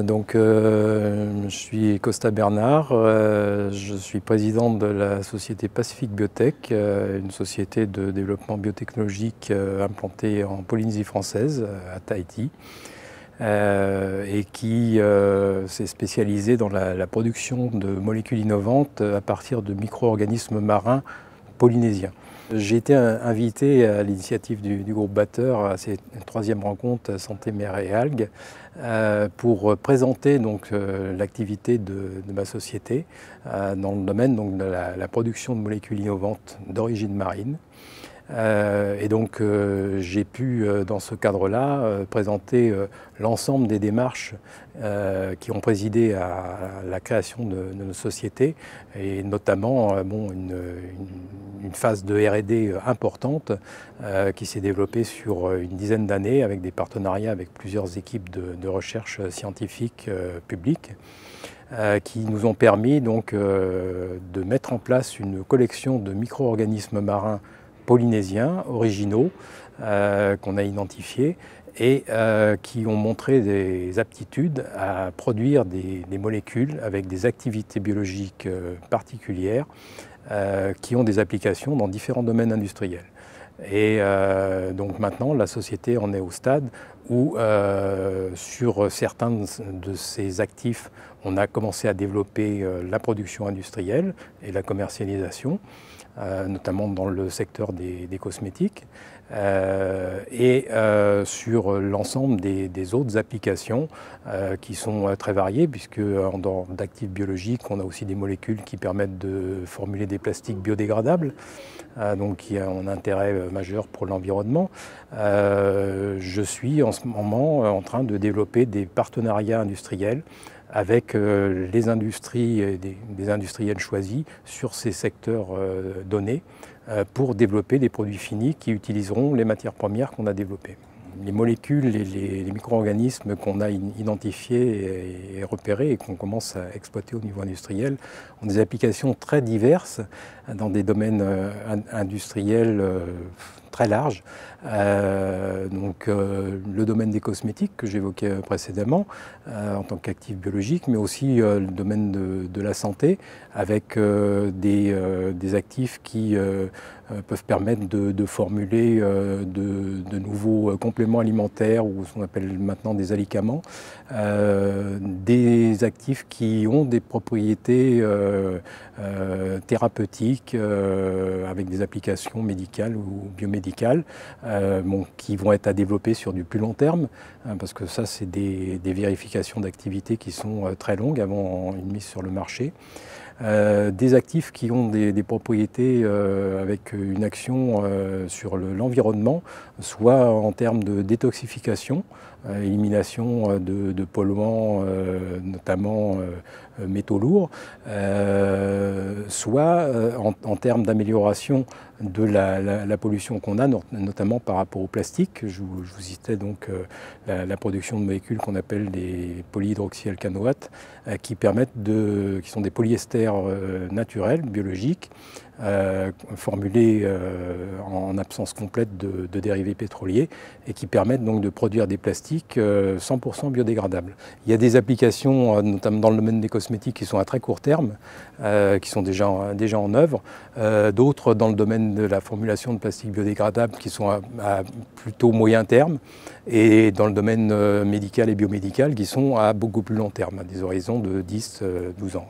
Je suis Costa Bernard, je suis président de la société Pacific Biotech, une société de développement biotechnologique implantée en Polynésie française, à Tahiti, et qui s'est spécialisée dans la production de molécules innovantes à partir de micro-organismes marins polynésiens. J'ai été invité à l'initiative du groupe Batteur à cette troisième rencontre Santé, Mer et Algues pour présenter l'activité de ma société dans le domaine de la production de molécules innovantes d'origine marine. J'ai pu, dans ce cadre-là, présenter l'ensemble des démarches qui ont présidé à la création de notre société, et notamment une phase de R&D importante qui s'est développée sur une dizaine d'années avec des partenariats avec plusieurs équipes de recherche scientifique publiques qui nous ont permis de mettre en place une collection de micro-organismes marins polynésiens, originaux, qu'on a identifiés et qui ont montré des aptitudes à produire des molécules avec des activités biologiques particulières qui ont des applications dans différents domaines industriels. Et donc maintenant, la société en est au stade où, sur certains de ces actifs, on a commencé à développer la production industrielle et la commercialisation, notamment dans le secteur des cosmétiques, et sur l'ensemble des autres applications qui sont très variées, puisque en dehors d'actifs biologiques, on a aussi des molécules qui permettent de formuler des plastiques biodégradables, donc qui a un intérêt majeur pour l'environnement. Je suis en ce moment en train de développer des partenariats industriels avec les industries, des industriels choisis sur ces secteurs donnés pour développer des produits finis qui utiliseront les matières premières qu'on a développées. Les molécules et les micro-organismes qu'on a identifiés et repérés et qu'on commence à exploiter au niveau industriel ont des applications très diverses dans des domaines industriels très larges. Le domaine des cosmétiques que j'évoquais précédemment en tant qu'actif biologique, mais aussi le domaine de la santé avec des actifs qui peuvent permettre de formuler de nouveaux compléments alimentaires ou ce qu'on appelle maintenant des alicaments, des actifs qui ont des propriétés thérapeutiques avec des applications médicales ou biomédicales qui vont être à développer sur du plus long terme, parce que ça c'est des vérifications d'activité qui sont très longues avant une mise sur le marché. Des actifs qui ont des propriétés avec une action sur l'environnement, soit en termes de détoxification, élimination de polluants, notamment métaux lourds, soit en termes d'amélioration de la pollution qu'on a, notamment par rapport au plastique. Je vous citais donc la production de molécules qu'on appelle des polyhydroxyalcanoates, qui sont des polyesters naturels, biologiques, formulés en absence complète de dérivés pétroliers et qui permettent donc de produire des plastiques 100% biodégradables. Il y a des applications, notamment dans le domaine des cosmétiques, qui sont à très court terme, qui sont déjà en œuvre, d'autres dans le domaine de la formulation de plastiques biodégradables qui sont à plutôt moyen terme, et dans le domaine médical et biomédical qui sont à beaucoup plus long terme, à des horizons de 10-12 ans.